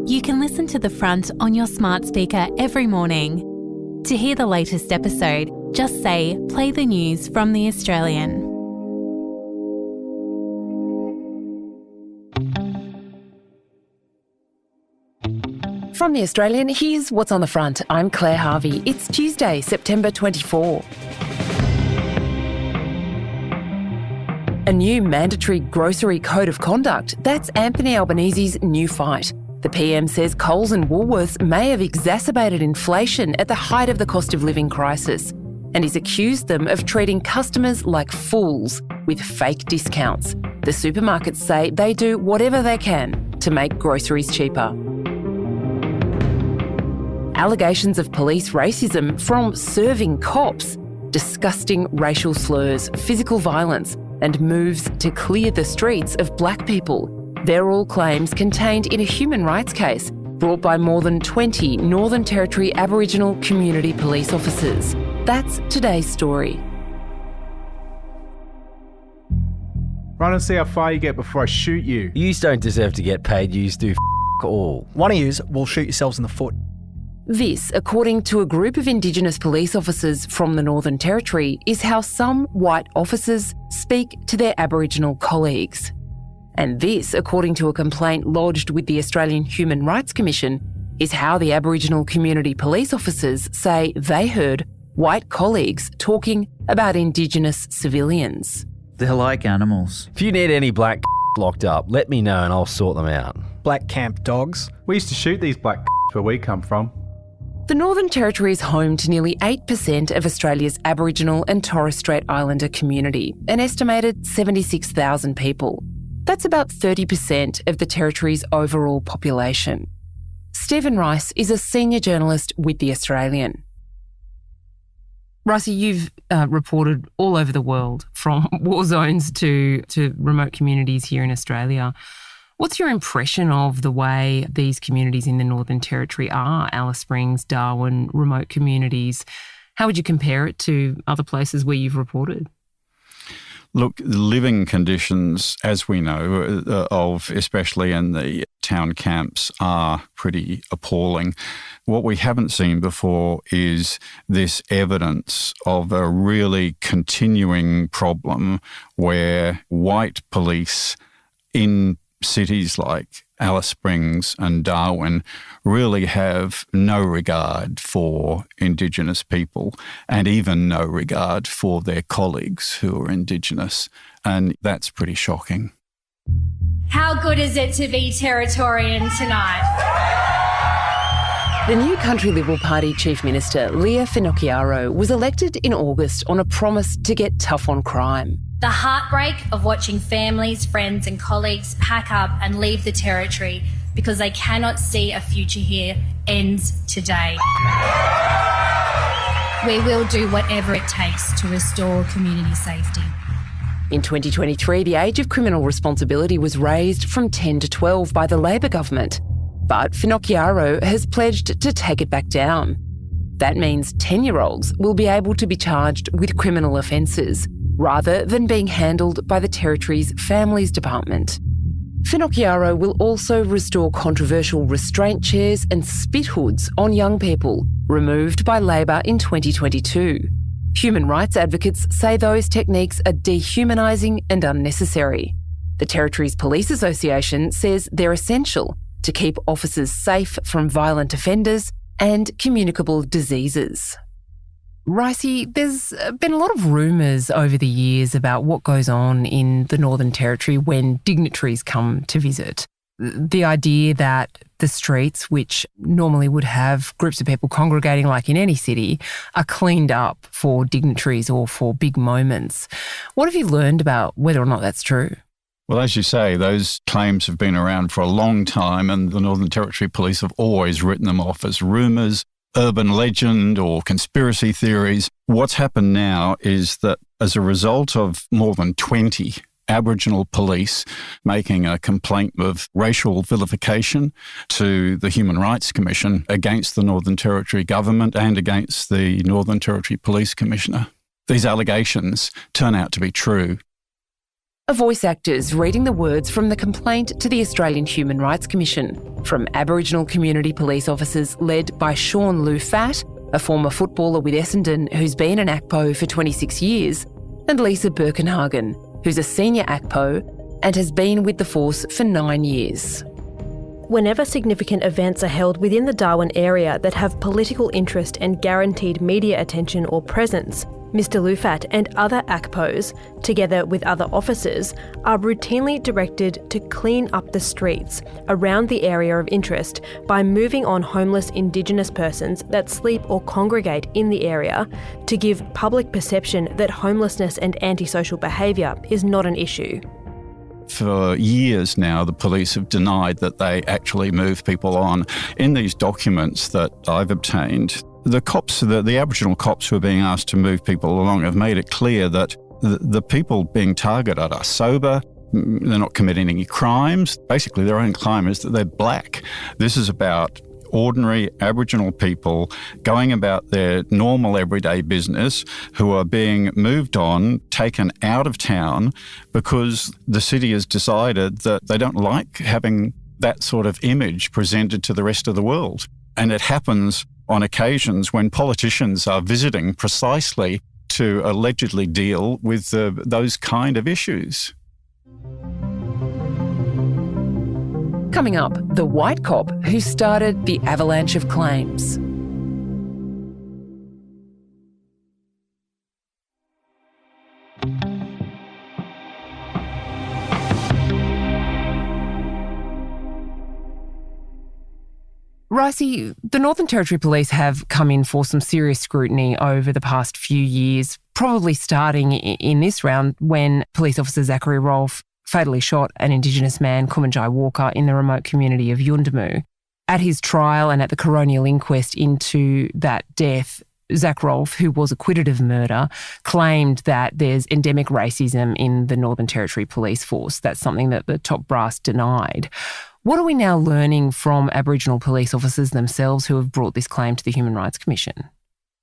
You can listen to The Front on your smart speaker every morning. To hear the latest episode, just say, play the news from The Australian. From The Australian, here's what's on the front. I'm Claire Harvey. It's Tuesday, September 24. A new mandatory grocery code of conduct. That's Anthony Albanese's new fight. The PM says Coles and Woolworths may have exacerbated inflation at the height of the cost of living crisis, and he's accused them of treating customers like fools with fake discounts. The supermarkets say they do whatever they can to make groceries cheaper. Allegations of police racism from serving cops, disgusting racial slurs, physical violence, and moves to clear the streets of black people. They're all claims contained in a human rights case brought by more than 20 Northern Territory Aboriginal community police officers. That's today's story. Run and see how far you get before I shoot you. Yous don't deserve to get paid, yous do all. One of yous will shoot yourselves in the foot. This, according to a group of Indigenous police officers from the Northern Territory, is how some white officers speak to their Aboriginal colleagues. And this, according to a complaint lodged with the Australian Human Rights Commission, is how the Aboriginal community police officers say they heard white colleagues talking about Indigenous civilians. They're like animals. If you need any black locked up, let me know and I'll sort them out. Black camp dogs. We used to shoot these black where we come from. The Northern Territory is home to nearly 8% of Australia's Aboriginal and Torres Strait Islander community, an estimated 76,000 people. That's about 30% of the Territory's overall population. Stephen Rice is a senior journalist with The Australian. Ricey, you've reported all over the world, from war zones to remote communities here in Australia. What's your impression of the way these communities in the Northern Territory are? Alice Springs, Darwin, remote communities. How would you compare it to other places where you've reported? Look, living conditions, as we know, of especially in the town camps, are pretty appalling. What we haven't seen before is this evidence of a really continuing problem where white police in cities like Alice Springs and Darwin really have no regard for Indigenous people and even no regard for their colleagues who are Indigenous. And that's pretty shocking. How good is it to be Territorian tonight? The new Country Liberal Party Chief Minister, Leah Finocchiaro, was elected in August on a promise to get tough on crime. The heartbreak of watching families, friends and colleagues pack up and leave the Territory because they cannot see a future here ends today. We will do whatever it takes to restore community safety. In 2023, the age of criminal responsibility was raised from 10 to 12 by the Labor government. But Finocchiaro has pledged to take it back down. That means 10-year-olds will be able to be charged with criminal offences rather than being handled by the Territory's Families Department. Finocchiaro will also restore controversial restraint chairs and spit hoods on young people, removed by Labor in 2022. Human rights advocates say those techniques are dehumanising and unnecessary. The Territory's Police Association says they're essential to keep officers safe from violent offenders and communicable diseases. Ricey, there's been a lot of rumours over the years about what goes on in the Northern Territory when dignitaries come to visit. The idea that the streets, which normally would have groups of people congregating like in any city, are cleaned up for dignitaries or for big moments. What have you learned about whether or not that's true? Well, as you say, those claims have been around for a long time, and the Northern Territory Police have always written them off as rumours, urban legend or conspiracy theories. What's happened now is that as a result of more than 20 Aboriginal police making a complaint of racial vilification to the Human Rights Commission against the Northern Territory government and against the Northern Territory Police Commissioner, these allegations turn out to be true. A voice actors reading the words from the complaint to the Australian Human Rights Commission from Aboriginal community police officers led by Sean Lou Fatt, a former footballer with Essendon who's been an ACPO for 26 years, and Lisa Birkenhagen, who's a senior ACPO and has been with the force for 9 years. Whenever significant events are held within the Darwin area that have political interest and guaranteed media attention or presence, Mr Lufat and other ACPOs, together with other officers, are routinely directed to clean up the streets around the area of interest by moving on homeless Indigenous persons that sleep or congregate in the area to give public perception that homelessness and antisocial behaviour is not an issue. For years now, the police have denied that they actually move people on. In these documents that I've obtained, the cops, the Aboriginal cops who are being asked to move people along have made it clear that the people being targeted are sober, they're not committing any crimes. Basically, their own claim is that they're black. This is about ordinary Aboriginal people going about their normal everyday business who are being moved on, taken out of town because the city has decided that they don't like having that sort of image presented to the rest of the world. And it happens on occasions when politicians are visiting precisely to allegedly deal with those kind of issues. Coming up, the white cop who started the avalanche of claims. Ricey, the Northern Territory Police have come in for some serious scrutiny over the past few years, probably starting in this round when police officer Zachary Rolfe fatally shot an Indigenous man, Kumanjai Walker, in the remote community of Yuendamu. At his trial and at the coronial inquest into that death, Zach Rolfe, who was acquitted of murder, claimed that there's endemic racism in the Northern Territory Police Force. That's something that the top brass denied. What are we now learning from Aboriginal police officers themselves who have brought this claim to the Human Rights Commission?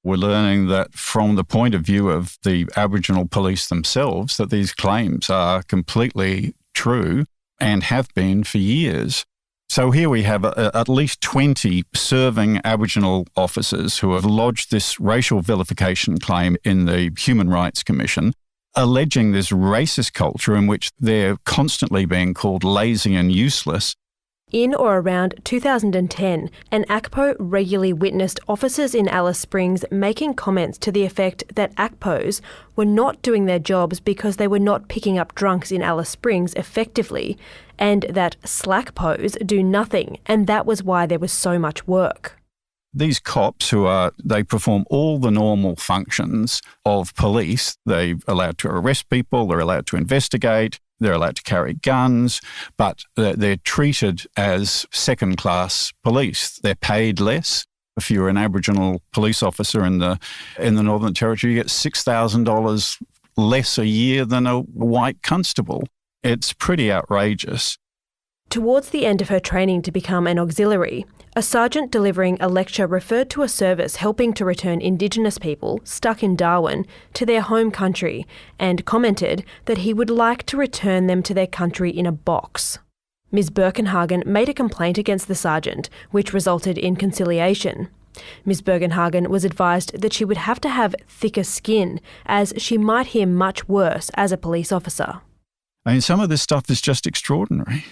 We're learning that from the point of view of the Aboriginal police themselves, that these claims are completely true and have been for years. So here we have at least 20 serving Aboriginal officers who have lodged this racial vilification claim in the Human Rights Commission, alleging this racist culture in which they're constantly being called lazy and useless. In or around 2010, an ACPO regularly witnessed officers in Alice Springs making comments to the effect that ACPOs were not doing their jobs because they were not picking up drunks in Alice Springs effectively, and that slackpos do nothing, and that was why there was so much work. These cops they perform all the normal functions of police. They're allowed to arrest people, they're allowed to investigate, they're allowed to carry guns, but they're treated as second-class police. They're paid less. If you're an Aboriginal police officer in the Northern Territory, you get $6,000 less a year than a white constable. It's pretty outrageous. Towards the end of her training to become an auxiliary, a sergeant delivering a lecture referred to a service helping to return Indigenous people stuck in Darwin to their home country and commented that he would like to return them to their country in a box. Ms Birkenhagen made a complaint against the sergeant, which resulted in conciliation. Ms Birkenhagen was advised that she would have to have thicker skin, as she might hear much worse as a police officer. I mean, some of this stuff is just extraordinary.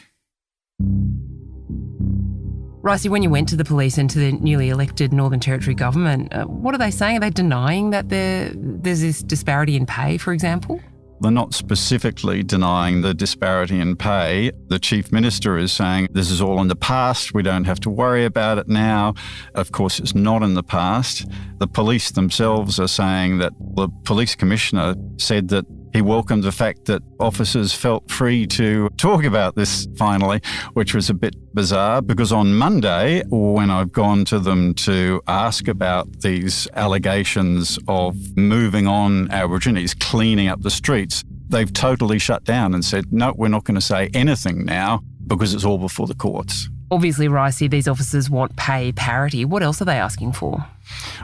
Ricey, when you went to the police and to the newly elected Northern Territory government, what are they saying? Are they denying that there's this disparity in pay, for example? They're not specifically denying the disparity in pay. The Chief Minister is saying this is all in the past, we don't have to worry about it now. Of course, it's not in the past. The police themselves are saying that the Police Commissioner said that he welcomed the fact that officers felt free to talk about this finally, which was a bit bizarre because on Monday, when I've gone to them to ask about these allegations of moving on Aborigines, cleaning up the streets, they've totally shut down and said, no, we're not going to say anything now because it's all before the courts. Obviously, Ricey, these officers want pay parity. What else are they asking for?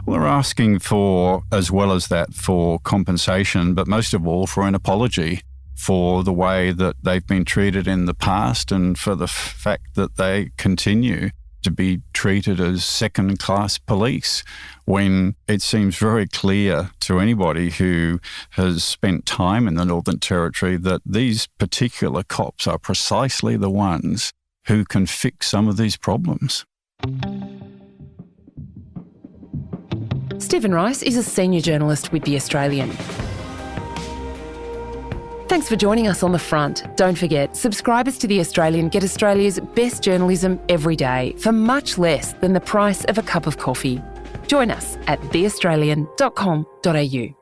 Well, they're asking for, as well as that, for compensation, but most of all for an apology for the way that they've been treated in the past and for the fact that they continue to be treated as second-class police when it seems very clear to anybody who has spent time in the Northern Territory that these particular cops are precisely the ones who can fix some of these problems. Stephen Rice is a senior journalist with The Australian. Thanks for joining us on The Front. Don't forget, subscribers to The Australian get Australia's best journalism every day for much less than the price of a cup of coffee. Join us at theaustralian.com.au.